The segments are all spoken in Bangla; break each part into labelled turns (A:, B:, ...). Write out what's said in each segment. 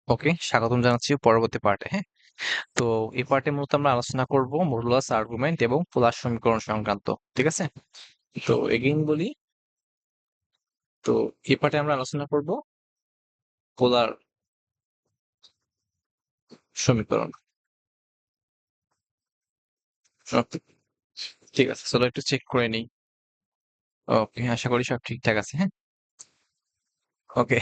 A: ওকে, স্বাগতম জানাচ্ছি পরবর্তী পার্টে। হ্যাঁ, তো এই পার্টে মূলত আমরা আলোচনা করব মডুলাস আর্গুমেন্ট এবং পোলার সমীকরণ সংক্রান্ত। ঠিক আছে, তো এগেইন বলি, তো এই পার্টে আমরা আলোচনা করব পোলার সমীকরণ। Okay, ঠিক আছে, চলো একটু চেক করে নিই। ওকে, আশা করি সব ঠিকঠাক আছে। হ্যাঁ, ওকে,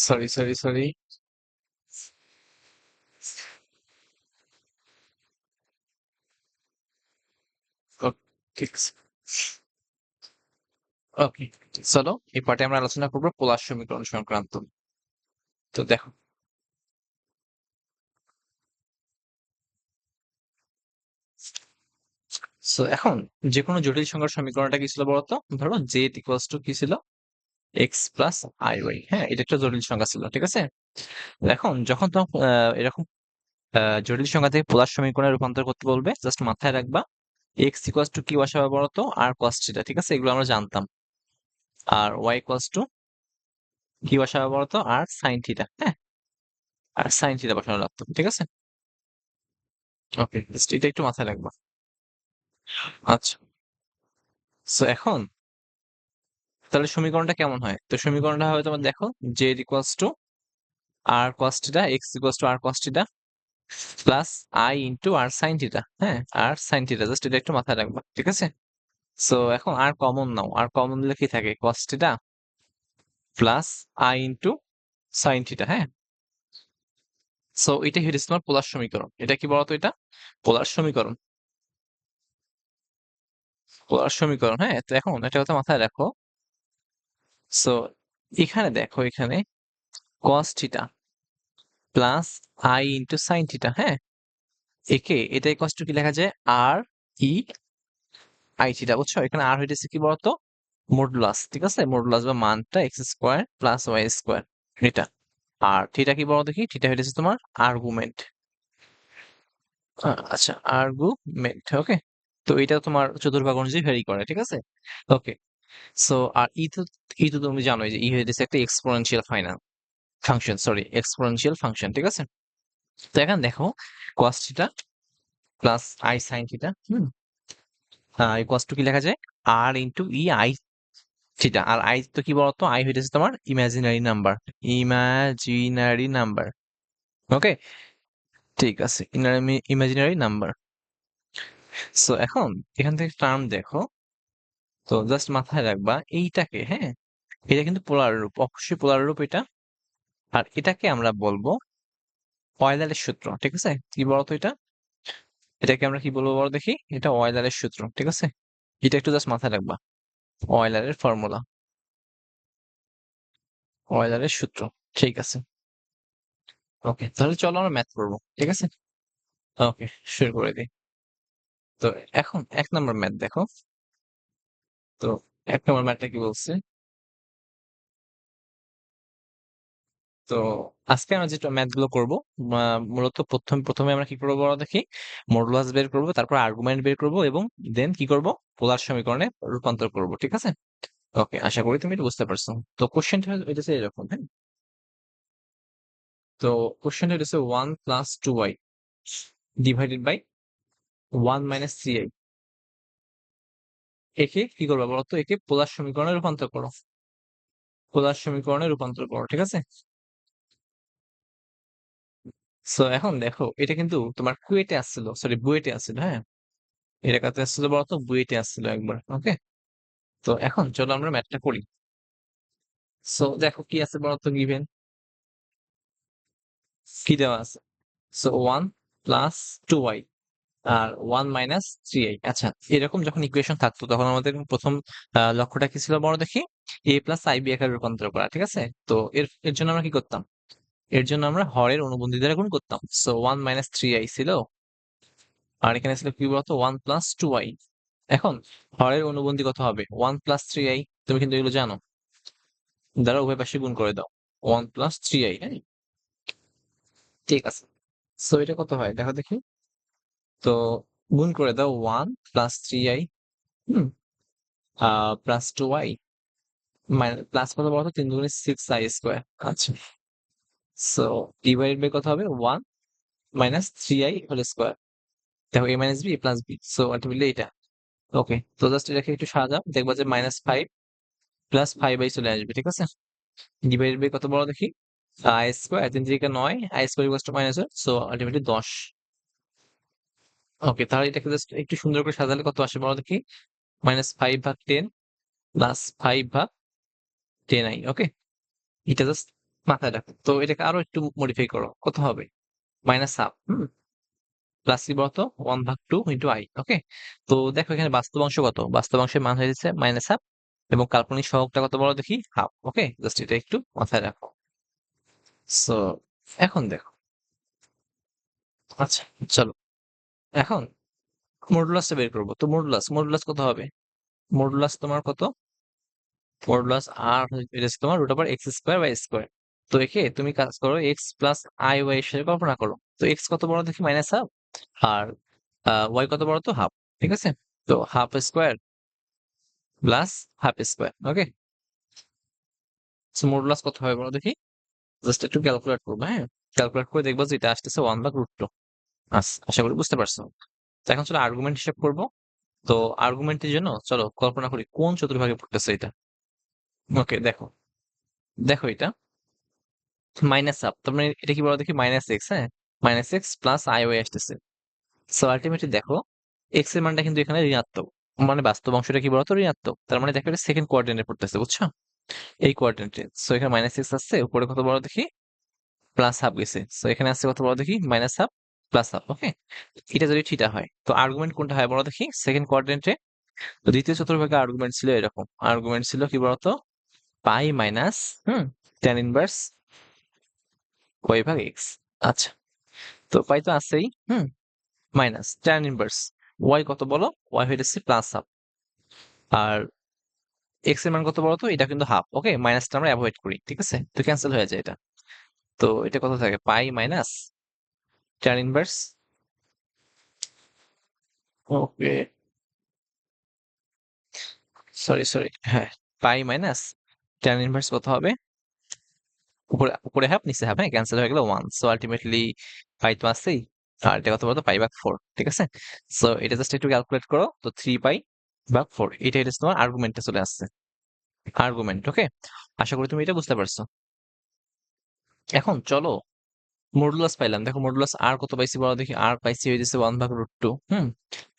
A: সরি সরি সরি। ঠিক আছে, ওকে, চলো এই পার্টে আমরা আলোচনা করব পোলার সমীকরণ সংক্রান্ত। তো দেখো, সো এখন যে কোনো জটিল সংখ্যার সমীকরণটা কি ছিল বলতো? ধরো জেড ইকুয়ালস টু কি ছিল? X plus i y. হ্যাঁ, এটা একটা জটিল সংখ্যা ছিল। ঠিক আছে, এখন যখন তোমার এরকম জটিল সংখ্যা থেকে পোলার সমীকরণে রূপান্তর করতে বলবে, জাস্ট মাথায় রাখবা এক্স ইকুয়ালস টু কি বসাবে বলতো? আর কস থিটা। ঠিক আছে, এগুলো আমরা জানতাম। আর ওয়াই ইকুয়ালস টু কি বসাবে বলতো? আর সাইন থিটা। হ্যাঁ, আর সাইন থিটা বসানো লাগতো। ঠিক আছে, ওকে, জাস্ট এটা একটু মাথায় রাখবা। আচ্ছা, সো এখন তাহলে সমীকরণটা কেমন হয়? তো সমীকরণটা হয় তোমার, দেখো, z equals to r cos theta, x equals to r cos theta plus i into r sine theta. হ্যাঁ, আর সাইন থিটা, জাস্ট এটা একটু মাথায় রাখবা। ঠিক আছে, সো এখন আর কমন নাও, আর কমন দিলে কি থাকে? কস theta plus i into sign theta. হ্যাঁ, সো এটা হচ্ছে তোমার পোলার সমীকরণ। এটা কি বলতো? এটা পোলার সমীকরণ। পোলার সমীকরণ, হ্যাঁ। তো এখন একটা কথা মাথায় রাখো, সো এখানে দেখো, এখানে কস theta plus i into sign theta. হ্যাঁ, এটাই কস টু কি লেখা যায়? আর ই আই থিটা। বুঝছো? এখানে আর হইতেছে কি বলতো? মডুলাস। ঠিক আছে, মডুলাস বা মানটা x square plus y square, এটা। আর থিটা কি বলো দেখি? থিটা হইতেছে তোমার আর্গুমেন্ট। আচ্ছা, আর্গুমেন্ট। ওকে, তো এটা তোমার চতুর্ভাগ অনুযায়ী ভ্যারি করে। ঠিক আছে, ওকে। সো আর ই তো তুমি জানোই যে ই হইতেছে একটা exponential function, sorry, exponential function. ঠিক আছে, তো এখন দেখো cos theta plus i sine theta, cos two কি লেখা যায়? আর ইন্টু ই আই থিটা। আর আই তো কি বলতো? আই হইতেছে তোমার imaginary number. Imaginary number, okay, ঠিক আছে, ইমাজিনারি নাম্বার। সো এখন এখান থেকে টার্ম দেখো, তো জাস্ট মাথায় রাখবা এইটাকে। হ্যাঁ, এটা কিন্তু পোলার রূপ, অবশ্যই পোলার রূপ এটা। আর এটাকে আমরা বলবো অয়লারের সূত্র। ঠিক আছে, কি বলতো এটা? এটাকে আমরা কি বলবো বলো দেখি? এটা অয়লারের সূত্র। ঠিক আছে, এটা একটু জাস্ট মাথায় রাখবা। অয়লারের ফর্মুলা, অয়লারের সূত্র। ঠিক আছে, ওকে, তাহলে চলো আমরা ম্যাথ করবো। ঠিক আছে, ওকে, শুরু করে দিই। তো এখন 1 নম্বর ম্যাথ দেখো। তো 1 নম্বর ম্যাথটা কি বলছে? তো আজকে আমরা যেটা ম্যাথ গুলো করবো, মূলত প্রথমে আমরা কি করবো বলো দেখি? মডুলাস বের করবো, তারপর আর্গুমেন্ট বের করবো, এবং দেন কি করব? পোলার সমীকরণে রূপান্তর করব। ঠিক আছে, ওকে, আশা করি তুমি এটা বুঝতে পারছো। তো কোশ্চেনটা হইতেছে এরকম। হ্যাঁ, তো কোশ্চেনটা হইতেছে 1 + 2y ডিভাইডেড বাই 1 - 3i। একে কি করবে বলতো? একে পোলার সমীকরণে রূপান্তর করো। পোলার সমীকরণে রূপান্তর করো। ঠিক আছে, সো এখন দেখো, এটা কিন্তু তোমার কুয়েটে আসছিল, সরি বুয়েটে আসছিল। হ্যাঁ, এটা কাছে আসছিল বলতো? বুয়েটে আসছিল একবার। ওকে, তো এখন চলো আমরা ম্যাথটা করি। সো দেখো কি আছে বলতো? গিভেন কি দেওয়া আছে? সো 1 + 2y আর 1 - 3i। আচ্ছা, এরকম যখন ইকুয়েশন থাকতো, তখন আমাদের প্রথম লক্ষ্যটা কি ছিল বড় দেখি? a প্লাস আইবি আকারে রূপান্তর করা। ঠিক আছে, তো এর এর জন্য আমরা কি করতাম? এর জন্য আমরা হরের অনুবন্ধী দ্বারা গুণ করতাম। সো 1 - 3i ছিল, আর এখানে ছিল কি বলতো? 1 + 2i। এখন হরের অনুবন্ধী কত হবে? 1 + 3i। তুমি কিন্তু এগুলো জানো, দ্বারা উভয় পাশে গুণ করে দাও। 1 + 3i। হ্যাঁ, ঠিক আছে, সো এটা কত হয় দেখো দেখি। তো গুণ করে দাও 1 + 3i, হুম, +2i প্লাস কত বলতো, 3 × 6i²। আচ্ছা, সো ডিভাইড বাই কত হবে, 1 - 3i² দেখো, a - b সো আলটিমেটলি এটা। ওকে, তো জাস্ট এটাকে একটু সাজাও, দেখবা যে -5 + 5i চলে আসবে, ঠিক আছে। ডিভাইড বাই কত বড় দেখি, i², 3 × 3 = 9, i² সো আলটিমেটলি 10। ওকে, তাহলে এটাকে জাস্ট একটু সুন্দর করে সাজালে কত আসে বড় দেখি, -5/10 + 5/10i। ওকে, এটা জাস্ট মাথায় রাখো। তো এটাকে আরো একটু মডিফাই করো, কত হবে, -1/2 প্লাস কি বলতো, 1/2 × i। ওকে, তো দেখো এখানে বাস্তব অংশ কত, বাস্তব অংশের মান হয়েছে -1/2 এবং কাল্পনিক সহগটা কত বড় দেখি, হাফ। ওকে, জাস্ট এটা একটু মাথায় রাখো। সো এখন দেখো, আচ্ছা চলো এখন মডুলাসটা বের করবো। তো মডুলাস কত হবে, মডুলাস তোমার কত, মডুলাস আর এটা হচ্ছে তোমার √(x²/স্কয়ার)। তো একে তুমি কাজ করো x প্লাস আই ওয়াই এর সাথে কল্পনা করো। তো x কত বড় দেখি, -1/2, আর ওয়াই কত বড়, তো হাফ। ঠিক আছে, তো ½ স্কয়ার প্লাস ½ স্কয়ার। ওকে, সো মডুলাস কত হবে বলো দেখি, জাস্ট একটু ক্যালকুলেট করবো। হ্যাঁ, ক্যালকুলেট করে দেখবো যে এটা আসতেছে 1/√2। আশা করি বুঝতে পারছো। তো এখন চলো আর্গুমেন্ট হিসাব করবো। তো আর্গুমেন্টের জন্য চলো কল্পনা করি কোন চতুর্ভাগে পড়তেছে এটা। ওকে, দেখো দেখো এটা -হাফ, তার মানে এটা কি বলো দেখি, -x। হ্যাঁ, -x প্লাস আই ওয়াই আসতেছে। সো আলটিমেটলি দেখো, x এর মানটা কিন্তু এখানে ঋণাত্মক, মানে বাস্তব অংশটা কি বলতো, ঋণাত্মক। তার মানে দেখো এটা সেকেন্ড কোয়াড্রেন্টে পড়তেছে, বুঝছো, এই কোয়াড্রেন্টে। সো এখানে -x আসছে, উপরে কত বড় দেখি, +হাফ গেছে। সো এখানে আসছে কত বড় দেখি, -হাফ +হাফ। ওকে, এটা যদি থিটা হয়, তো আর্গুমেন্ট কোনটা হয় বড় দেখি, সেকেন্ড কোয়াড্রেন্টে। তো দ্বিতীয় চতুর্ভাগে আর্গুমেন্ট ছিল এরকম, আর্গুমেন্ট ছিল কি বলতো, পাই মাইনাস tan ইনভার্স y/x। আচ্ছা, তো পাই তো আছেই, মাইনাস tan ইনভার্স ওয়াই কত বলো, ওয়াই হইতেছে +হাফ, আর এক্স এর মান কত বলো তো, এটা কিন্তু হাফ। ওকে, মাইনাসটা আমরা অ্যাভয়েড করি, ঠিক আছে, তো ক্যান্সেল হয়ে যায় এটা। তো এটা কত থাকে, pi minus tan inverse, okay sorry sorry, হ্যাঁ, পাই মাইনাস tan ইনভার্স কত হবে, উপরে উপরে হাফ নিচে হাফ, হ্যাঁ, ক্যান্সেল হয়ে গেল 1। সো আলটিমেটলি পাই তো আছেই, আর এটা কত বলতো, π/4। ঠিক আছে, সো এটা জাস্ট একটু ক্যালকুলেট করো, তো 3π/4, এটা এটা তোমার আর্গুমেন্টে চলে আসছে, আর্গুমেন্ট। ওকে, আশা করি তুমি এটা বুঝতে পারছো। এখন চলো মডুলাস পাইলাম, দেখো মডুলাস আর কত পাইছি বলো দেখি, আর পাইছি হইতেছে 1/√2।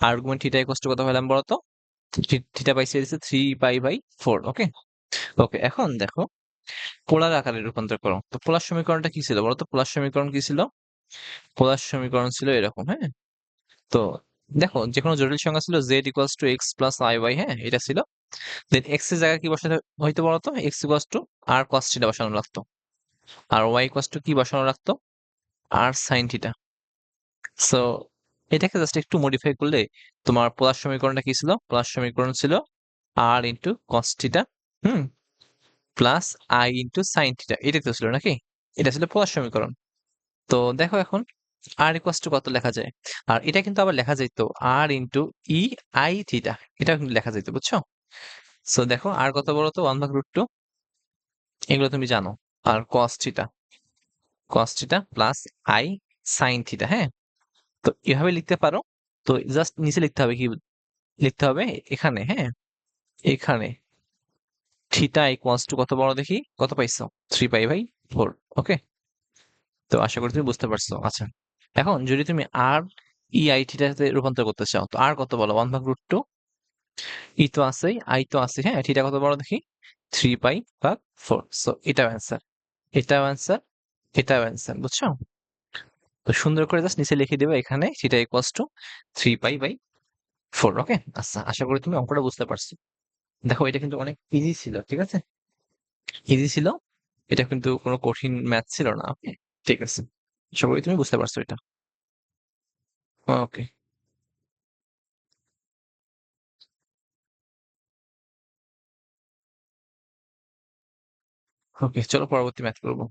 A: আর্গুমেন্ট থিটা ইকুয়াল টু কত পেলাম বলো তো, থিটা পাইছি হইতেছে 3π/4। ওকে, ওকে, এখন দেখো পোলার আকারে রূপান্তর করো। তো পোলার সমীকরণটা কি ছিল বলো তো, পোলার সমীকরণ কি ছিল, পোলার সমীকরণ ছিল এরকম। হ্যাঁ, তো দেখো যে কোনো জটিল সংখ্যা ছিল z = x plus i y, হ্যাঁ এটা ছিল। দেন এক্স এর জায়গায় কি বসাতে হইতো বলতো, x r cos থিটা বসানো লাগতো, আর y কি বসানো লাগতো, r sin থিটা। সো এটাকে জাস্ট একটু মডিফাই করলে তোমার পোলার সমীকরণটা কি ছিল, পোলার সমীকরণ ছিল r into cos theta hmm plus i into sin theta, এটাই তো ছিল নাকি, এটা ছিল পোলার সমীকরণ। তো দেখো এখন r কত লেখা যায়, আর এটা কিন্তু আবার লেখা যাইতো r into e i theta, এটা কিন্তু লেখা যাইতো, বুঝছো। সো দেখো আর কত বড় তো, 1/√2, এগুলো তুমি জানো। আর cos theta plus i sin theta, হ্যাঁ, তো এভাবে লিখতে পারো। তো জাস্ট নিচে লিখতে হবে কি, লিখতে হবে এখানে, হ্যাঁ এখানে থিটা ইকুয়ালস টু কত বড় দেখি, কত পাইছো, 3π/4। ওকে, তো আশা করি তুমি বুঝতে পারছো। আচ্ছা, এখন যদি তুমি আর ই আই থিটাতে রূপান্তর করতে চাও, তো আর কত বলো, 1/√2, ই তো আছেই, আই তো আছে, হ্যাঁ, থিটা কত বড় দেখি, 3π/4। সো এটাও অ্যান্সার, এটাও অ্যান্সার, এটাও অ্যান্সার, বুঝছো। তো সুন্দর করে জাস্ট নিচে লিখে দিবে এখানে থিটা ইকুয়ালস টু 3π/4। ওকে, আচ্ছা, আশা করি তুমি অঙ্কটা বুঝতে পারছো। দেখো এটা কিন্তু অনেক ইজি ছিল, ঠিক আছে, ইজি ছিল, এটা কিন্তু কোনো কঠিন ম্যাথ ছিল না। ওকে, ঠিক আছে, আশা করি তুমি বুঝতে পারছো এটা। ওকে, ওকে, চলো পরবর্তী ম্যাথ করবো।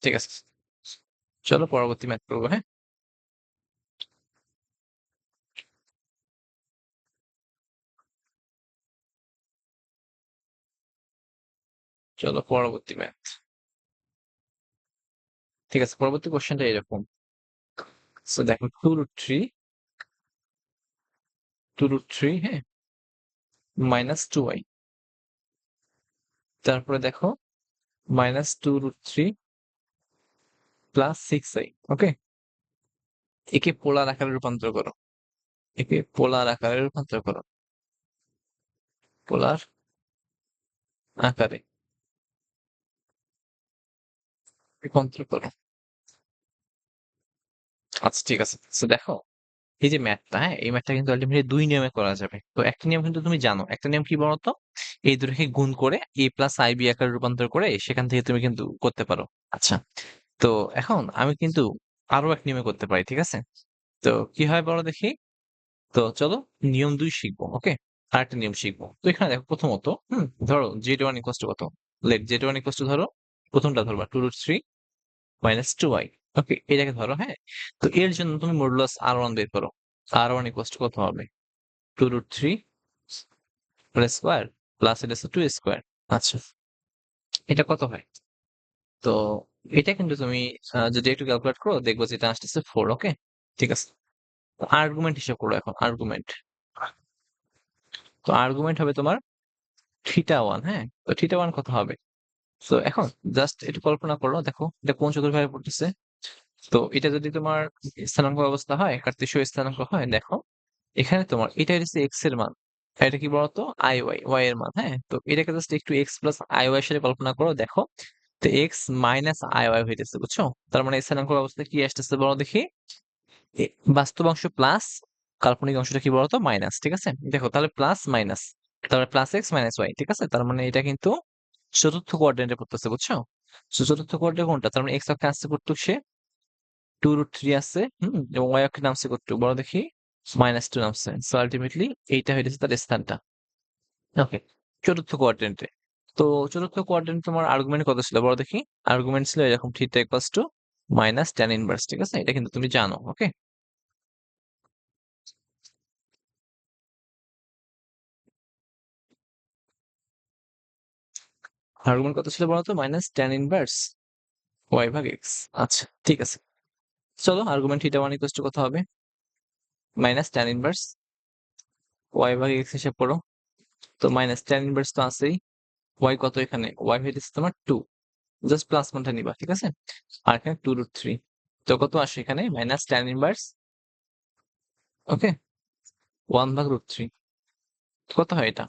A: ঠিক আছে, চলো পরবর্তী ম্যাথ করবো, হ্যাঁ। চলো পরবর্তী ম্যাথ। ঠিক আছে, পরবর্তী কোশ্চেনটা এরকম। সো দেখো 2√3, হ্যাঁ, -2y। তারপরে দেখো -2√3 + 6y। ওকে, একে পোলার আকারে রূপান্তর করো। একে পোলার আকারে রূপান্তর করো। পোলার আকারে রূপান্তর করো। আচ্ছা ঠিক আছে। সো দেখো, এই যে ম্যাথটা, হ্যাঁ, এই ম্যাথটা কিন্তু আলটিমেটলি দুই নিয়মে করা যাবে। তো একটা নিয়ম কিন্তু তুমি জানো, একটা নিয়ম কি বলতো, এই দুটোকে গুণ করে a+ib আকারে রূপান্তর করে সেখান থেকে তুমি কিন্তু করতে পারো। আচ্ছা, তো এখন আমি কিন্তু আরো এক নিয়মে করতে পারি, ঠিক আছে? তো কি হয় বলো দেখি। তো চলো নিয়ম 2 শিখবো। ওকে, আরেকটা নিয়ম শিখবো। তো এখানে দেখো প্রথমত, ধরো z1 ইকুয়াল টু কত, লেট z1 ইকুয়াল টু, ধরো প্রথমটা ধরবা 2√3 -2y। ওকে, এটাকে ধরো, হ্যাঁ। তো এর জন্য তুমি মডুলাস r1 বের করো। r1 ইকুয়াল টু কত হবে, 2√3 হোল স্কয়ার প্লাস এটা হচ্ছে 2 স্কয়ার। আচ্ছা, এটা কত হয়? তো এটা কিন্তু তুমি যদি একটু ক্যালকুলেট করো দেখবো যে এটা আসতেছে 4। ওকে, ঠিক আছে। আর্গুমেন্ট হিসেব করো এখন, আর্গুমেন্ট। তো আর্গুমেন্ট হবে তোমার θ1, হ্যাঁ। তো θ1 কত হবে? তো এখন জাস্ট একটু কল্পনা করো, দেখো এটা কোন চতুর্ভাবে পড়তেছে। তো এটা যদি তোমার স্থানাঙ্ক অবস্থা হয়, কার্তেশীয় স্থানাঙ্ক হয়, দেখো এখানে তোমার এটা হচ্ছে এক্স এর মান, আর এটা কি বলতো আই ওয়াই, ওয়াই এর মান, হ্যাঁ। তো এটাকে জাস্ট একটু এক্স প্লাস আই ওয়াই এর সাথে কল্পনা করো, দেখো তো এক্স মাইনাস আই ওয়াই হইতেছে, বুঝছো? তার মানে স্থানাঙ্ক অবস্থা কি আসতেছে বলো দেখি, বাস্তব অংশ প্লাস, কাল্পনিক অংশটা কি বলতো মাইনাস, ঠিক আছে। দেখো তাহলে প্লাস মাইনাস, তাহলে প্লাস এক্স মাইনাস ওয়াই, ঠিক আছে। তার মানে এটা কিন্তু চতুর্থ কোয়াড্রেন্টে পড়তেছে, বুঝছো? So, চতুর্থ কোয়াড্রেন্ট কোনটা, তার মানে এক্স অক্ষে আসছে কত, সে 2√3 আছে, এবং ওয়াই অক্ষে নামছে কত বড় দেখি, -2 নামছে। সো আলটিমেটলি এইটা হইতেছে তার স্থানটা। ওকে, চতুর্থ কোয়াড্রেন্টে। তো চতুর্থ কোয়াড্রেন্ট তোমার আর্গুমেন্ট কত ছিল বড় দেখি। আর্গুমেন্ট ছিল এরকম, theta equals two -tan inverse, ঠিক আছে। এটা কিন্তু তুমি জানো। ওকে, আর্গুমেন্ট কত ছিল বলতো, -tan ইনভার্স ওয়াই ভাগ এক্স। আচ্ছা ঠিক আছে, চলো আর্গুমেন্ট θ1 ইকুয়ালস টু কত হবে, -tan ইনভার্স ওয়াই ভাগ এক্স হিসাব করো। তো -tan ইনভার্স তো আছেই, ওয়াই কত, এখানে ওয়াই হইতেছে তোমার 2, জাস্ট প্লাস মানটা নিবা, ঠিক আছে। আর এখানে 2√3, তো কত আসে এখানে, -tan ইনভার্স, ওকে, 1/√3। কত হয় এটা,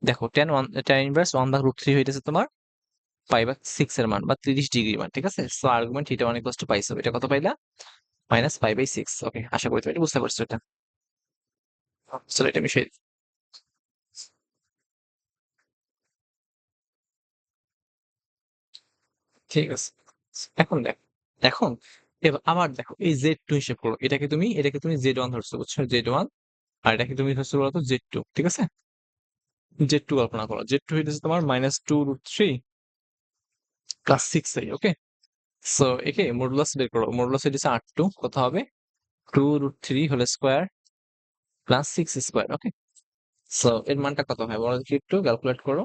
A: দেখো tan ইনভার্স 1/√3 হইতেছে তোমার π/6 এর মান বা 30 ডিগ্রি মান, ঠিক আছে। সো আর্গুমেন্ট θ1 ইকুয়ালস টু পাইছো, এটা কত পাইলা, -π/6। ওকে, আশা করি তুমি এটা বুঝতে পারছো। এটা চলো এটা মিশাই দিই। ঠিক আছে, এখন দেখো, এখন এবার আবার দেখো এই Z2 হিসেব করো। এটাকে তুমি Z1 ধরছো, বুঝছো, Z1। আর এটাকে তুমি ধরছো বলতো Z2, ঠিক আছে। Z2 কল্পনা করো, Z2 হইতেছে তোমার -2√3 + 6i। ওকে, সো একে মডুলাস বের করো। মডুলাস হইতেছে R2, কত হবে, 2√3 হোল স্কয়ার প্লাস 6 স্কয়ার। ওকে, সো এর মানটা কত হয় বলো দেখি, একটু ক্যালকুলেট করো।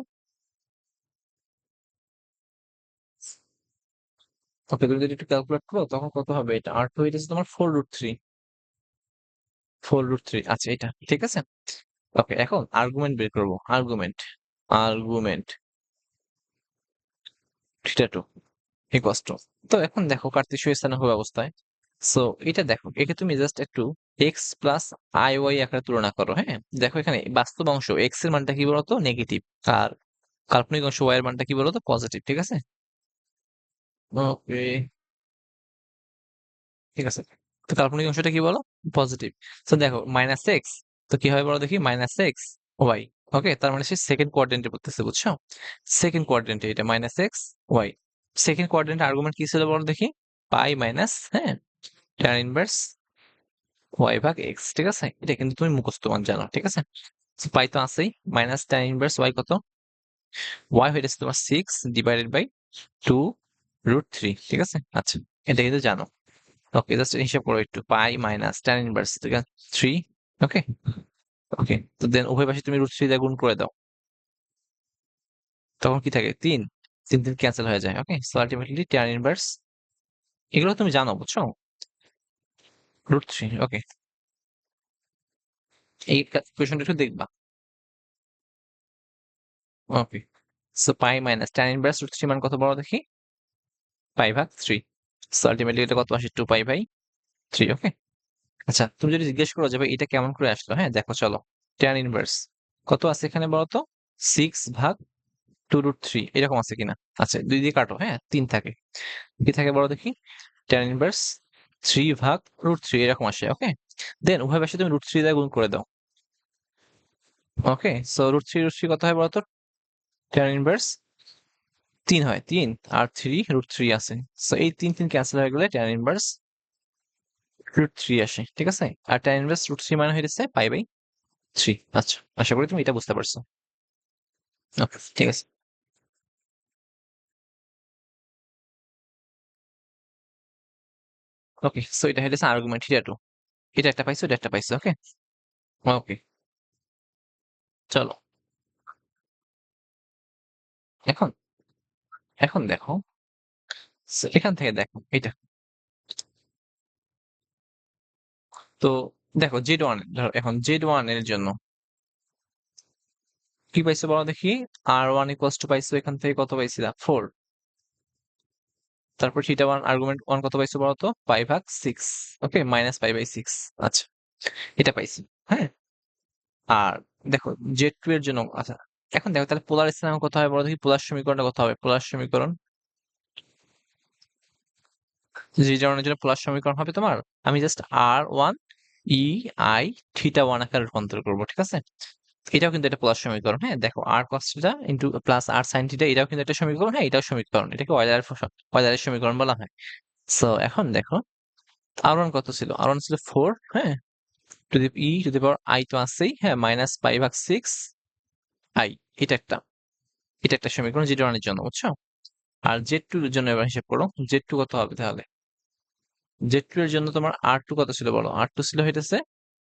A: ওকে, তুমি যদি একটু ক্যালকুলেট করো তখন কত হবে, এটা R2 হইতেছে তোমার 4√3, 4√3। আচ্ছা, এটা ঠিক আছে। ওকে, এখন আর্গুমেন্ট বের করবো। আর্গুমেন্ট, আর্গুমেন্ট θ2 ইকুয়ালস টু, তো এখন দেখো কার্তেশীয় স্থানাঙ্ক ব্যবস্থায়। সো এটা দেখো, একে তুমি জাস্ট একটু এক্স প্লাস আই ওয়াই আকারে তুলনা করো, হ্যাঁ। দেখো এখানে বাস্তব অংশ এক্স এর মানটা কি বলতো নেগেটিভ, আর কাল্পনিক অংশ ওয়াই এর মানটা কি বলতো পজিটিভ, ঠিক আছে। ওকে, ঠিক আছে। তো কাল্পনিক অংশটা কি বলো, পজিটিভ। তো দেখো -x, তো কি হয় বলো দেখি, -x ওয়াই। ওকে, তার মানে সে সেকেন্ড কোয়াড্রেন্টে পড়তেছে, বুঝছো? সেকেন্ড কোয়াড্রেন্টে এটা -x ওয়াই। সেকেন্ড কোয়াড্রেন্টে আর্গুমেন্ট কি ছিল বলো দেখি, পাই মাইনাস, হ্যাঁ, tan ইনভার্স ওয়াই ভাগ এক্স, ঠিক আছে। এটা কিন্তু তুমি মুখস্থ মান জানো, ঠিক আছে। পাই তো আছেই, -tan ইনভার্স ওয়াই কত, ওয়াই হইতেছে তোমার 6 ÷ 2√3, ঠিক আছে। আচ্ছা, এটা কিন্তু জানো। ওকে, জাস্ট হিসাব করো একটু, পাই মাইনাস tan ইনভার্স 3। ওকে, ওকে, তো দেন উভয় পাশে তুমি √3 দিয়ে গুণ করে দাও, তখন কি থাকে 3। তিন তিন ক্যান্সেল হয়ে যায়। ওকে, সো আলটিমেটলি ট্যান ইনভার্স, এগুলো তুমি জানো, বুঝছো? √3। ওকে, এই কোয়েশনটা একটু দেখবা। ওকে, so pi minus tan inverse √3 মান কত বড় দেখি? π/3। সো আলটিমেটলি এটা কত আসে? 2π/3। ওকে, আচ্ছা তুমি যদি জিজ্ঞেস করো যে ভাই এটা কেমন করে আসলো, হ্যাঁ দেখো চলো, ট্যান ইনভার্স কত আছে এখানে বলো তো? 6/2√3 এরকম আছে কিনা? আচ্ছা, দুই দিয়ে কাটো, হ্যাঁ 3 থাকে, কি থাকে বলো দেখি? ট্যান ইনভার্স 3/√3 এরকম আসে। ওকে, দেন উভয় পাশে তুমি √3 দিয়ে গুণ করে দাও। ওকে, সো √3 কত হয় বলতো? ট্যান ইনভার্স 3 হয়, 3 আর 3 √3 আছে, সো এই 3 3 ক্যান্সেল হয়ে গেলে ট্যান ইনভার্স √3 আসে, ঠিক আছে? আর ট্যান ইনভার্স √3 মানে হইতেছে π/3। আচ্ছা, আশা করি তুমি এটা বুঝতে পারছো। ওকে, ঠিক আছে। ওকে, সো এটা হইতেছে আর্গুমেন্ট θ2, এটা একটা পাইছো, এটা একটা পাইছো। ওকে, ওকে, চলো এখন, এখন দেখো, so এখান থেকে দেখো এটা, তো দেখো Z1 ধরো, এখন Z1 এর জন্য কি পাইছো বলো দেখি? R1 ইকুয়ালস টু পাইছো এখান থেকে কত পাইছিলা? 4। তারপর θ1 আর্গুমেন্ট 1 কত পাইছো বলো তো? π/6। ওকে, -π/6। আচ্ছা, এটা পাইছি, হ্যাঁ। আর দেখো Z2 এর জন্য, আচ্ছা এখন দেখো তাহলে পোলার স্থানাঙ্ক কত হবে বলো দেখি? পোলার সমীকরণটা কত হবে? পোলার সমীকরণ, Z1 এর জন্য পোলার সমীকরণ হবে তোমার, আমি জাস্ট R1 EI θ1 আকারে রূপান্তর করবো, ঠিক আছে? এটাও কিন্তু একটা প্লাস সমীকরণ, হ্যাঁ দেখো আর cos থিটা ইন্টু প্লাস আর সাইন থিটা, এটাও কিন্তু একটা সমীকরণ, হ্যাঁ এটাও সমীকরণ, এটাকে অয়লারের সমীকরণ বলা হয়। সো এখন দেখো আর1 কত ছিল? আর1 ছিল 4, হ্যাঁ, টু দি পাওয়ার আই তো আছেই, হ্যাঁ, -π/6 আই, এটা একটা, এটা একটা সমীকরণ Z1 এর জন্য, বুঝছো? আর Z2 এর জন্য এবার হিসেব করো, Z2 কত হবে তাহলে? Z2 এর জন্য তোমার R2 কত ছিল বলো? R2 ছিল হইতেছে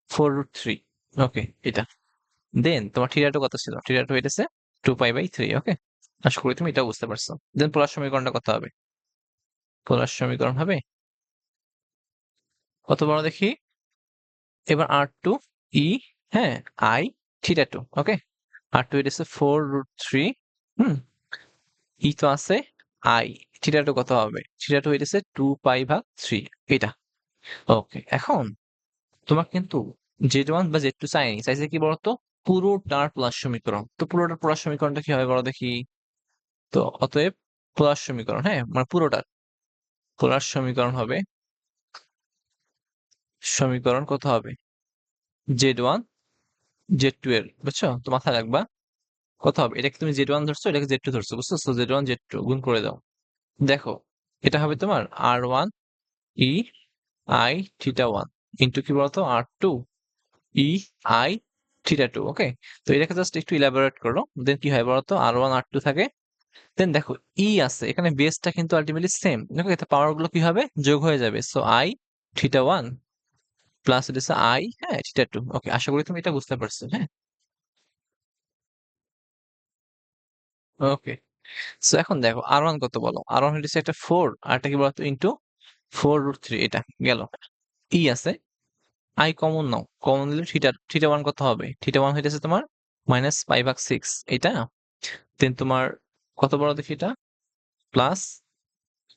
A: 4√3। ওকে, এটা, দেন তোমার থিটা2 কত ছিল? থিটা2 হইতেছে 2π/3। ওকে, আশা করি তুমি এটা বুঝতে পারছো। দেন পোলার সমীকরণটা কত হবে? পোলার সমীকরণ হবে কত বড় দেখি? এবার R2 E, হ্যাঁ, I θ2। ওকে, R2 হইতেছে 4√3, হুম, ই তো আছে, I θ2 কত হবে? θ2 হইতেছে 2π/3, এটা। ওকে, এখন তোমার কিন্তু Z1 বা Z2 চাইনি, চাইছে কি বলতো? পুরোটার প্লাস সমীকরণ। তো পুরোটার প্লাস সমীকরণটা কি হবে বলো দেখি? তো অতএব পোলার সমীকরণ, হ্যাঁ মানে পুরোটার পোলার সমীকরণ হবে, সমীকরণ কত হবে? Z1 Z2 এর, বুঝছো তো? মাথায় রাখবা কত হবে, এটাকে তুমি Z1 ধরছো, এটাকে Z2 ধরছো, বুঝছো? তো Z1 Z2 গুণ করে দাও, দেখো এটা হবে তোমার R1 E I θ1 ইন্টু কি বলতো? R2 E I θ2। ওকে, তো এটাকে জাস্ট একটু ইলাবোরেট করো, দেন কি হয় বলতো? R1 R2 থাকে, দেন দেখো ই আছে এখানে, বেসটা কিন্তু আলটিমেটলি সেম, দেখো এতে পাওয়ার গুলো কি হবে? যোগ হয়ে যাবে, সো I θ1 প্লাস হচ্ছে I, হ্যাঁ θ2। ওকে, আশা করি তুমি এটা বুঝতে পারছো, হ্যাঁ। ওকে, সো এখন দেখো আর1 কত বলো? আর1 হচ্ছে একটা 4, আর একটা কি বলতো? ইন্টু 4√3, এটা গেল। ই আছে, আই কমন নাও, কমন নিলে থিটা1 কত হবে? থিটা1 হইতেছে তোমার -π/6, এটা। দেন তোমার কত বড় দেখি এটা? প্লাস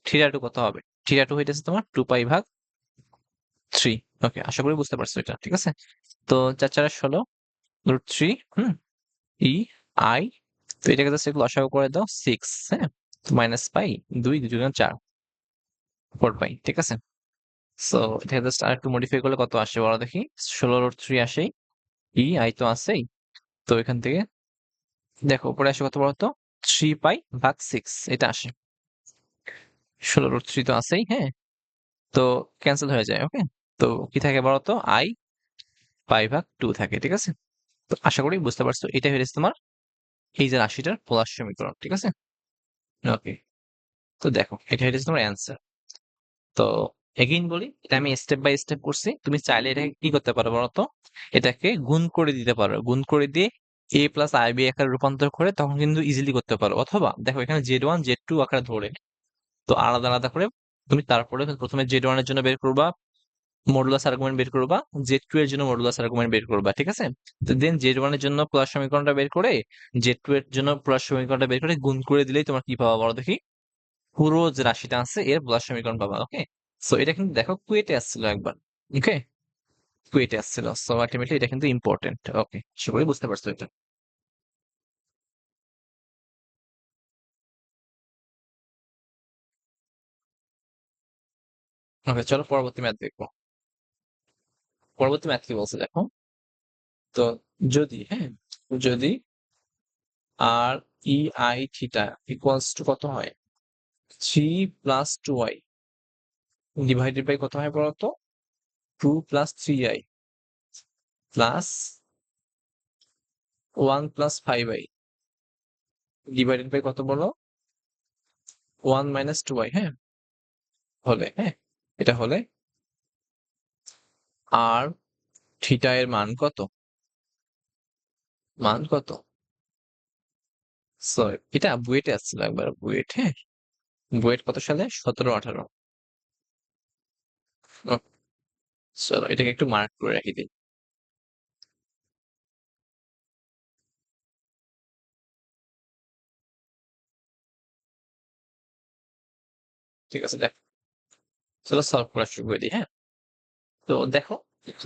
A: থিটা2 কত হবে? থিটা2 হইতেছে তোমার 2π/3। ওকে, আশা করি বুঝতে পারছো এটা, ঠিক আছে? তো 4 4 16 √3, হুম, ই আই, তো এটাকে জাস্ট একটু লসাগু করে দাও, 6, হ্যাঁ, -π, 2 2 গুণ 4, 4π, ঠিক আছে? সো এটা জাস্ট আর একটু মডিফাই করলে কত আসে বলো দেখি? 16√3 আসেই, ই আই তো আছেই, তো এখান থেকে দেখো উপরে আসে কত বলো তো? 3π/6, এটা আসে। 16√3 তো আছেই, হ্যাঁ, তো ক্যান্সেল হয়ে যায়। ওকে, তো কি থাকে বলো তো? I π/2 থাকে, ঠিক আছে? তো আশা করি বুঝতে পারছো, এটাই হয়েছে তোমার এই যে রাশিটার পোলার সমীকরণ, ঠিক আছে? ওকে, তো দেখো এটা হচ্ছে তোমার অ্যান্সার। তো এগেইন বলি, এটা আমি স্টেপ বাই স্টেপ করছি, তুমি চাইলে এটাকে কি করতে পারো বলো তো? এটাকে গুণ করে দিতে পারো, গুণ করে দিয়ে এ প্লাস আই বি আকারে রূপান্তর করে তখন কিন্তু ইজিলি করতে পারো, অথবা দেখো এখানে Z1 Z2 আকারে ধরে তো আলাদা আলাদা করে তুমি তারপরে প্রথমে Z1 এর জন্য বের করবা মডুলাস আর্গুমেন্ট বের করবা, Z2 এর জন্য মডুলাস আর্গুমেন্ট বের করবা, ঠিক আছে? তো দেন Z1 এর জন্য প্লাস সমীকরণটা বের করে Z2 এর জন্য প্লাস সমীকরণটা বের করে গুণ করে দিলেই তোমার কি পাবা বলো দেখি, পুরো যে রাশিটা আছে এর প্লাস সমীকরণ পাবা। ওকে, সো এটা কিন্তু দেখো কুয়েটে আসছিল একবার। ওকে, কুয়েটে আসছিল, সো আলটিমেটলি এটা কিন্তু ইম্পর্টেন্ট। ওকে, সবাই বুঝতে পারছো এটা? ওকে, চলো পরবর্তী ম্যাথ দেখবো। পরবর্তী ম্যাথ কি বলছে দেখো তো, যদি হ্যাঁ, যদি r e i theta equals to কত হয়, 3 + 2i ডিভাইডেড বাই কত হয় বলতো, 2 + 3i plus 1 + 5i divided by কত বলো, 1 - 2i, হ্যাঁ, হলে হ্যাঁ, এটা হলে আর থিটা এর মান কত, মান কত? সো এটা বুয়েটে আসছিল একবার, বুয়েট, হ্যাঁ, বুয়েট কত সালে, 17-18। চলো এটাকে একটু মার্ক করে রাখি দিই। ঠিক আছে, দেখ, চলো সলভ করা শুরু করে দিই, হ্যাঁ। তো দেখো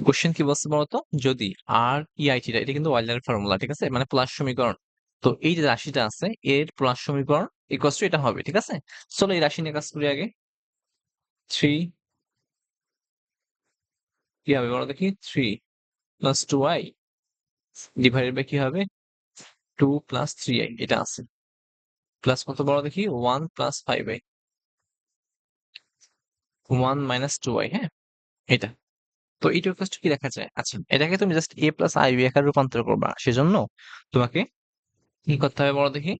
A: কোশ্চেন কি বলছে বলতো, যদি আর ই আই থিটা, এটা কিন্তু ওয়েলের ফর্মুলা, ঠিক আছে, মানে প্লাস সমীকরণ। তো এই যে রাশিটা আছে এর প্লাস সমীকরণ ইকুয়ালস টু এটা হবে, ঠিক আছে? চলো এই রাশি নিয়ে কাজ করি আগে। 3 কি হবে বলো দেখি, 3 + 2i ডিভাইডেড বাই কি হবে, 2 + 3i, এটা আছে, প্লাস কত বলো দেখি, 1 + 5i, 1 - 2i, হ্যাঁ, এটা। তো এইটা ইকুয়ালস কি দেখা যায়, আচ্ছা এটাকে তুমি জাস্ট a + ib আকারে রূপান্তর করবা, সেজন্য তোমাকে কি করতে হবে বলো দেখি,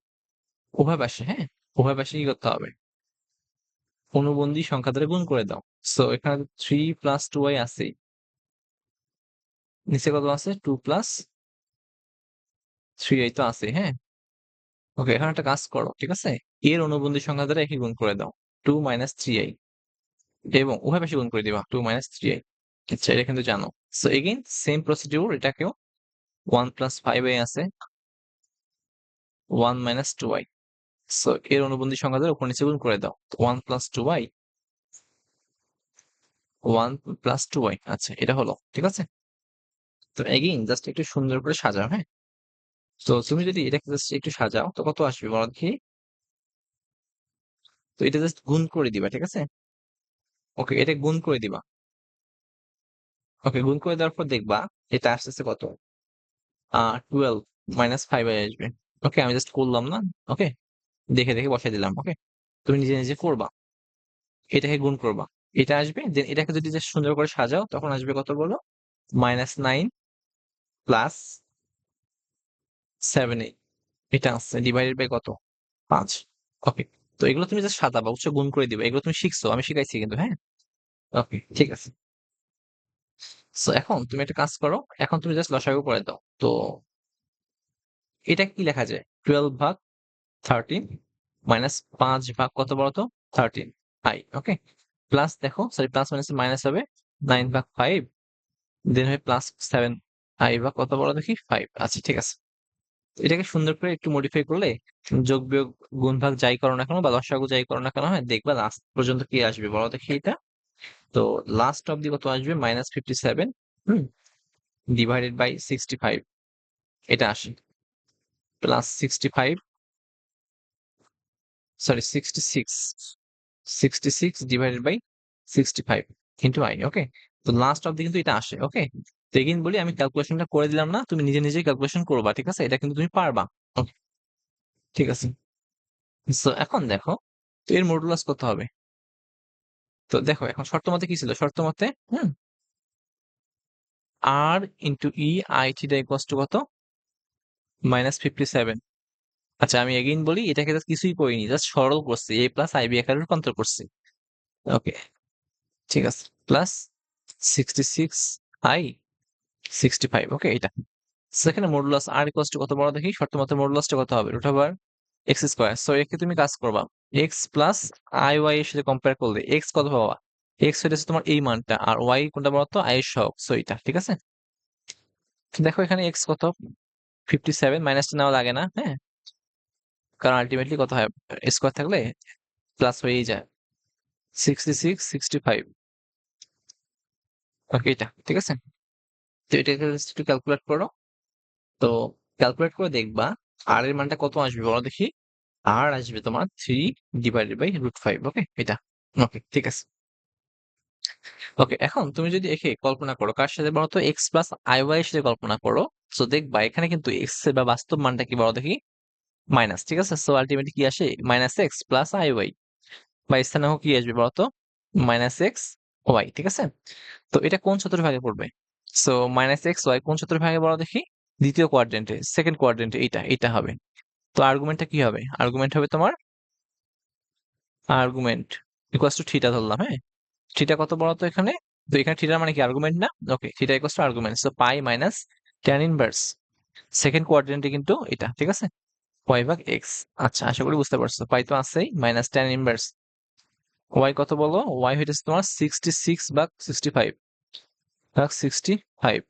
A: উভয় পাশে, হ্যাঁ, উভয় পাশে কি করতে হবে, অনুবন্ধী সংখ্যা দ্বারা গুণ করে দাও। সো এখানে 3 + 2i আছে, নিচে কত আছে, 2 + 3i তো আছে, হ্যাঁ। ওকে, এখন একটা কাজ করো, ঠিক আছে, এর অনুবন্ধী সংখ্যা দ্বারা একে গুণ করে দাও, 2 - 3i, এবং উভয় পাশে গুণ করে দিবা 2 - 3i। আচ্ছা, এটা কিন্তু জানো। সো এগেইন সেম প্রসিডিউর, এটাকেও 1 + 5i আছে, 1 - 2i। সো এর অনুবন্ধী সংখ্যা দ্বারা উপর নিচে গুণ করে দাও, 1 + 2i, 1 + 2i, আচ্ছা এটা হলো, ঠিক আছে। তো এগেইন জাস্ট একটু সুন্দর করে সাজাও, হ্যাঁ। তো তুমি যদি এটাকে জাস্ট একটু সাজাও তো কত আসবে বলো দেখি, তো এটা জাস্ট গুণ করে দিবা, ঠিক আছে। ওকে, এটা গুণ করে দিবা। ওকে, গুণ করে দেওয়ার পর দেখবা এটা আসতেছে কত, 12 - 5i আসবে। ওকে, আমি জাস্ট করলাম না, ওকে, দেখে দেখে বসাই দিলাম। ওকে, তুমি নিজে নিজে করবা, এটাকে গুণ করবা, এটা আসবে, দেন এটাকে যদি জাস্ট সুন্দর করে সাজাও তখন আসবে কত বলো, -9 + 7i, এটা আছে ডিভাইডেড বাই কত, 5। ওকে, তো এগুলো তুমি জাস্ট সাজাবা, উৎস গুণ করে দিবে, এগুলো তুমি শিখছো, আমি শিখাইছি কিন্তু, হ্যাঁ। ওকে, ঠিক আছে। সো এখন তুমি একটা কাজ করো, এখন তুমি জাস্ট লসাগু করে দাও তো, এটা কি লেখা যায়, 12/13 -5 ভাগ কত বলতো, 13i। ওকে, প্লাস দেখো, সরি, প্লাস মাইনাস মাইনাস হবে, 9/5, দেন হবে +7i বা কত বলো দেখি, 5। আচ্ছা, ঠিক আছে। এটাকে সুন্দর করে একটু মডিফাই করলে, যোগ বিয়োগ গুণ ভাগ যাই করো না কেন বা লসাগু যাই করো না কেন, হয় দেখবা লাস্ট পর্যন্ত কি আসবে বলো দেখি এটা। তো লাস্ট অব্দি কত আসবে, -57 ডিভাইডেড বাই 65, এটা আসে, +65, sorry 66 divided by 65 into i। Okay, তো লাস্ট অব্দি কিন্তু এটা আসে। ওকে, তো এগেইন বলি, আমি ক্যালকুলেশনটা করে দিলাম না, তুমি নিজে নিজেই ক্যালকুলেশন করবা, ঠিক আছে, এটা কিন্তু তুমি পারবা। ওকে, ঠিক আছে। সো এখন দেখো, তো এর মডুলাস কত হবে, তো দেখো এখন শর্ত মতে কি ছিল, শর্ত মতে r into e i theta equals to কত, -57। আচ্ছা, আমি এগেইন বলি, এটাকে জাস্ট কিছুই করিনি, জাস্ট সরল করছি, a প্লাস আইবি আকারে রূপান্তর করছি। ওকে, ঠিক আছে, প্লাস 66i 65, ওকে, এটা। সেখানে মডুলাস আর ইকুয়ালস টু কত বড় দেখি, শর্ত মতে মডুলাসটা কত হবে, root over x square. So একে তুমি কাজ করবা, এক্স প্লাস আই ওয়াই এর সাথে কম্পেয়ার করলে এক্স কত পাবা, এক্স হইতেছে তোমার এই মানটা, আর ওয়াই কোনটা বলতো, আই এর সহগ, সো এটা ঠিক আছে। দেখো এখানে এক্স কত, 57, মাইনাসটা নেওয়া লাগে না, হ্যাঁ, কারণ আলটিমেটলি কত হয়, স্কোয়ার থাকলে প্লাস হয়েই যায়, 66, 65। ওকে, এটা ঠিক আছে। তো এটাকে just একটু ক্যালকুলেট করো। তো ক্যালকুলেট করে দেখবা আর এর মানটা কত আসবে বলো দেখি। আর আসবে তোমার 3/√5। ওকে, এটা ওকে ঠিক আছে। ওকে, এখন তুমি যদি একে কল্পনা করো কার সাথে বলো তো, এক্স প্লাস আই ওয়াই এর সাথে কল্পনা করো। সো দেখবা এখানে কিন্তু এক্স এর বা বাস্তব মানটা কি বলো দেখি, মাইনাস, ঠিক আছে। সো আলটিমেটলি কি আসে, minus x plus i y, বা স্থানাঙ্ক কি আসবে বলতো, মাইনাস এক্স ওয়াই, ঠিক আছে। তো এটা কোন চতুর্ভাগে পড়বে, সো মাইনাস এক্স ওয়াই কোন চতুর্ভাগে বলো দেখি, দ্বিতীয় কোয়াড্রেন্টে, সেকেন্ড কোয়াড্রেন্টে, এটা হবে। তো আর্গুমেন্টটা কি হবে, আর্গুমেন্ট হবে তোমার, আর্গুমেন্ট ইকুয়ালস টু থিটা ধরলাম, হ্যাঁ, থিটা কত বলতো এখানে, তো এখানে থিটার মানে কি আর্গুমেন্ট না, okay, theta equals to argument, so pi minus tan inverse, second কোয়াড্রেন্টে কিন্তু এটা, ঠিক আছে, ওয়াই ভাগ এক্স। আচ্ছা, আশা করি বুঝতে পারছো, পাই তো আছেই, মাইনাস ট্যান ইনভার্স, ওয়াই কত বলো, ওয়াই হইতেছে তোমার 66/65, ভাগ 65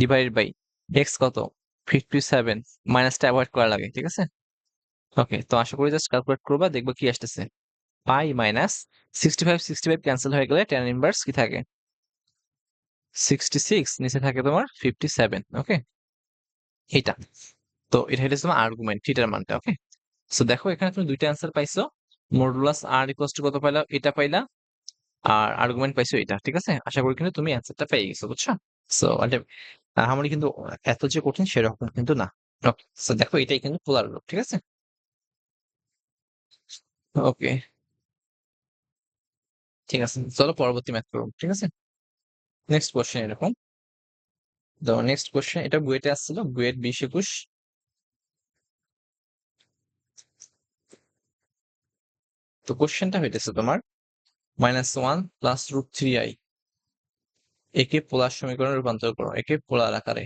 A: ডিভাইডেড বাই এক্স কত, 57, মাইনাসটা অ্যাভয়েড করা লাগে, ঠিক আছে। ওকে, তো আশা করি জাস্ট ক্যালকুলেট করবা, দেখবো কি আসতেছে, পাই মাইনাস 65 ক্যান্সেল হয়ে গেলে ট্যান ইনভার্স কি থাকে, 66, নিচে থাকে তোমার 57। ওকে, এটা, তো এটা হচ্ছে তোমার আর্গুমেন্ট থিটার মানটা। ওকে, সো দেখো এখানে তুমি দুইটা অ্যান্সার পাইছো, মডুলাস আর ইকুয়ালস টু কত পাইলা, এটা পাইলা, আর আর্গুমেন্ট পাইছো এটা, ঠিক আছে। আশা করি কিন্তু তুমি অ্যান্সারটা পেয়ে গেছো, বুঝছো। সো আমারই কিন্তু এত যে কঠিন সেরকম কিন্তু না। ওকে, সো দেখো এটাই কিন্তু পোলার রূপ, ঠিক আছে। ওকে, ঠিক আছে, চলো পরবর্তী ম্যাথ করবো, ঠিক আছে। নেক্সট কোশ্চেন এরকম, তো নেক্সট কোশ্চেন এটা বুয়েটে আসছিল, বুয়েট 20-21। তো কোশ্চেনটা হইতেছে তোমার, -1 প্লাস √3i, একে পোলার সমীকরণে রূপান্তর করো, একে পোলার আকারে।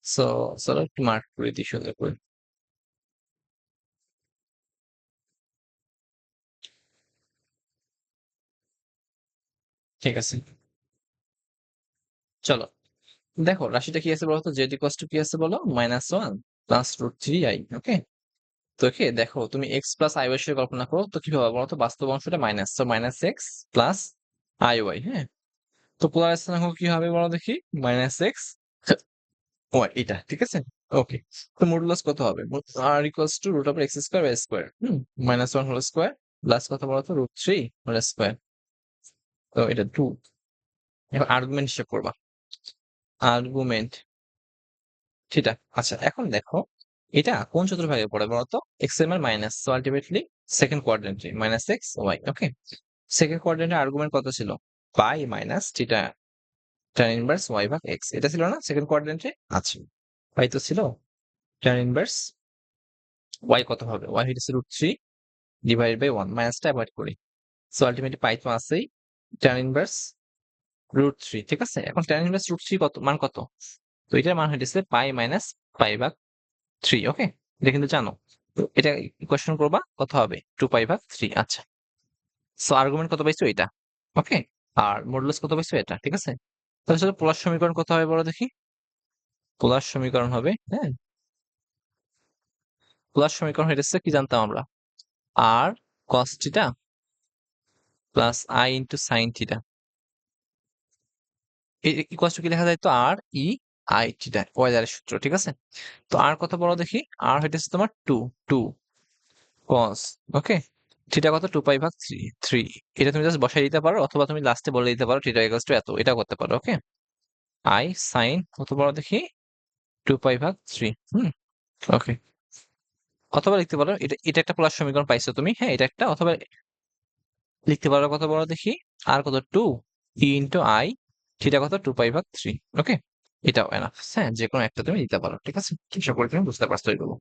A: সো চলো একটু মার্ক করে দিই সুন্দর করে, ঠিক আছে। চলো দেখো রাশিটা কি আছে বলতো, জেড ইকুয়ালস টু কি আছে বলো, -1 প্লাস √3i। ওকে, তো ওকে দেখো তুমি এক্স প্লাস আই ওয়াই হিসেবে কল্পনা করো, তো কি হবে বলতো, বাস্তব অংশটা মাইনাস, তো minus x plus i y, হ্যাঁ। তো পোলার স্থানাঙ্ক কি হবে বলো দেখি, মাইনাস এক্স ওয়াই, এটা ঠিক আছে। ওকে, তো মডুলাস কত হবে, r equals to root over x square Y square, -1 whole square plus কত বলতো, √3 হোল স্কোয়ার, তো এটা 2। এখন আর্গুমেন্ট হিসেব করবা, আর্গুমেন্ট সেটা। আচ্ছা, এখন দেখো এটা কোন চতুর্ভাগে পড়ে বলতো, এক্স এর মান মাইনাস, সো আলটিমেটলি সেকেন্ড কোয়াড্রেন্টে minus X Y. Okay, second কোয়াড্রেন্টে আর্গুমেন্ট কত ছিল, pi minus theta tan inverse Y ভাগ এক্স, এটা ছিল না সেকেন্ড কোয়াড্রেন্টে। আচ্ছা, পাই তো ছিল, tan ইনভার্স ওয়াই কত হবে, ওয়াই হইতেছে √3 ডিভাইডেড বাই 1, মাইনাসটা অ্যাভয়েড করি, সো আলটিমেটলি পাই তো আছেই, tan ইনভার্স √3, ঠিক আছে। এখন tan ইনভার্স √3 কত, মান কত, তো এটার মান হইতেছে পাই মাইনাস পাই ভাগ 3। ওকে, এটা কিন্তু জানো, তো এটা ইকুয়েশন করবা কত হবে, 2π/3। আচ্ছা, সো আর্গুমেন্ট কত পাইছো এটা, ওকে, আর মডুলাস কত পাইছো এটা, ঠিক আছে। তাহলে পোলার সমীকরণ কত হবে বলো দেখি, পোলার সমীকরণ হবে, হ্যাঁ, পোলার সমীকরণ হইতেছে কি জানতাম আমরা, আর cos theta plus i into sine theta, equal to কি লেখা যায় তো, আর ই আই থিটা, ওয়েলারের সূত্র, ঠিক আছে। তো আর কত বড় দেখি, আর হইতেছে তোমার 2, 2 cos, ওকে, থিটা কত, 2π/3, 3, এটা তুমি জাস্ট বসাই দিতে পারো, অথবা তুমি লাস্টে বলে দিতে পারো থিটা ইকুয়ালস টু এত, এটা করতে পারো। ওকে, আই সাইন কত বড় দেখি, 2π/3। ওকে, অথবা লিখতে পারো এটা, এটা একটা প্লাস সমীকরণ পাইছো তুমি, হ্যাঁ, এটা একটা, অথবা লিখতে পারো কত বড় দেখি, আর কত, 2 ই ইন্টু আই, থিটা কত, 2π/3। ওকে, এটাও এনাফ, হ্যাঁ, যে কোনো একটা তুমি দিতে পারো, ঠিক আছে। আশা করি তুমি বুঝতে পারছো এগুলো।